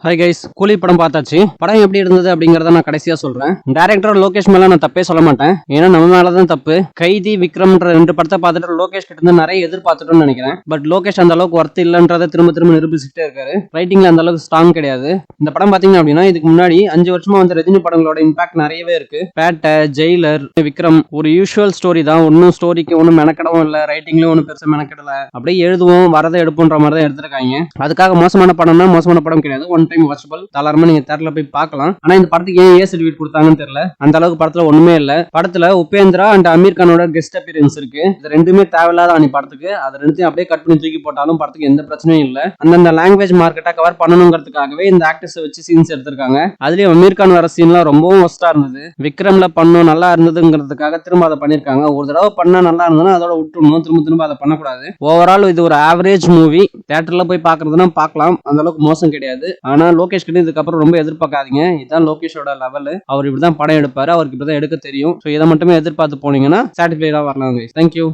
Hi guys, கூலி படம் பார்த்தாச்சு. படம் எப்படி இருந்தது அப்படிங்கறத நான் கடைசியா சொல்றேன். டைரக்டர் லோகேஷ் மேல நான் தப்பே சொல்ல மாட்டேன். ஏன்னா நம்ம மேலதான் தப்பு. கைதி, விக்ரம்ன்ற 2 படத்தை பார்த்துட்டு லோகேஷ் கிட்ட இருந்து நிறைய எதிர்பார்த்துட்டோம்னு நினைக்கிறேன். பட் லோகேஷ் அந்த அளவுக்கு ஒர்த் இல்லன்றதை திரும்ப திரும்ப நிரூபிச்சுட்டே இருக்காரு. ரைட்டிங்ல அந்த அளவுக்கு ஸ்ட்ராங் கிடையாது. இந்த படம் பாத்தீங்க அப்படின்னா இதுக்கு முன்னாடி 5 வருஷமா வந்து ரஜினி படங்களோட இம்பாக்ட் நிறையவே இருக்கு. பேட்டை, ஜெயிலர், விக்ரம் ஒரு யூஷுவல் ஸ்டோரி தான். ஒன்னும் ஸ்டோரிக்கு ஒன்னும் மெனக்கடவும் இல்ல, ரைட்டிங்லயும் ஒன்னும் பெருசா மெனக்கடல. அப்படியே எழுதுவோம், வரதை எடுப்புன்ற மாதிரி தான் எடுத்திருக்காங்க. அதுக்காக மோசமான படம்னா மோசமான படம் கிடையாது. ஒன் டைம் வாட்சபிள், தாராளமா நீங்க தேட்டர்ல போய் பார்க்கலாம். ஆனா இந்த படத்துக்கு ஏன் சர்டிபிகேட் கொடுத்தாங்கன்னு தெரியல. அந்த அளவுக்கு படத்துல ஒண்ணுமே இல்ல. படத்துல உபேந்திரா அண்ட் அமீர் கானோட கெஸ்ட் அப்பியரன்ஸ் இருக்கு. இது ரெண்டுமே தேவையில்லாத அணி படத்துக்கு. அது ரெண்டுத்தையும் அப்படியே கட் பண்ணி தூக்கி போட்டாலும் படத்துக்கு எந்த பிரச்சனையும் இல்ல. அந்தந்த லாங்குவேஜ் மார்க்கெட்டை கவர் பண்ணணுங்கிறதுக்காகவே இந்த ஆக்டர்ஸ் வச்சு சீன்ஸ் எடுத்திருக்காங்க. அதுலயும் அமீர் கான் வர சீன்லாம் ரொம்பவும் ஒஸ்டா இருந்தது. விக்ரம்ல பண்ணும் நல்லா இருந்ததுங்கிறதுக்காக திரும்ப அதை பண்ணிருக்காங்க. ஒரு தடவை பண்ணா நல்லா இருந்ததுன்னா அதோட விட்டுணும், திரும்ப திரும்ப அதை பண்ணக்கூடாது. ஓவரால் இது ஒரு ஆவரேஜ் மூவி. தியேட்டர்ல போய் பாக்குறதுன்னா பார்க்கலாம், அந்த அளவுக்கு மோசம் கிடையாது. ஆனா லோகேஷ் கிட்ட இதுக்கப்புறம் ரொம்ப எதிர்பார்க்காதீங்க. இதுதான் லோகேஷோட லெவல். அவர் இப்படிதான் படம் எடுப்பாரு, அவருக்கு இப்படிதான் எடுக்க தெரியும். இதை மட்டுமே எதிர்பார்த்து போனீங்கன்னா சாட்டிஸ்ஃபைடா வரலாம். தேங்க்யூ.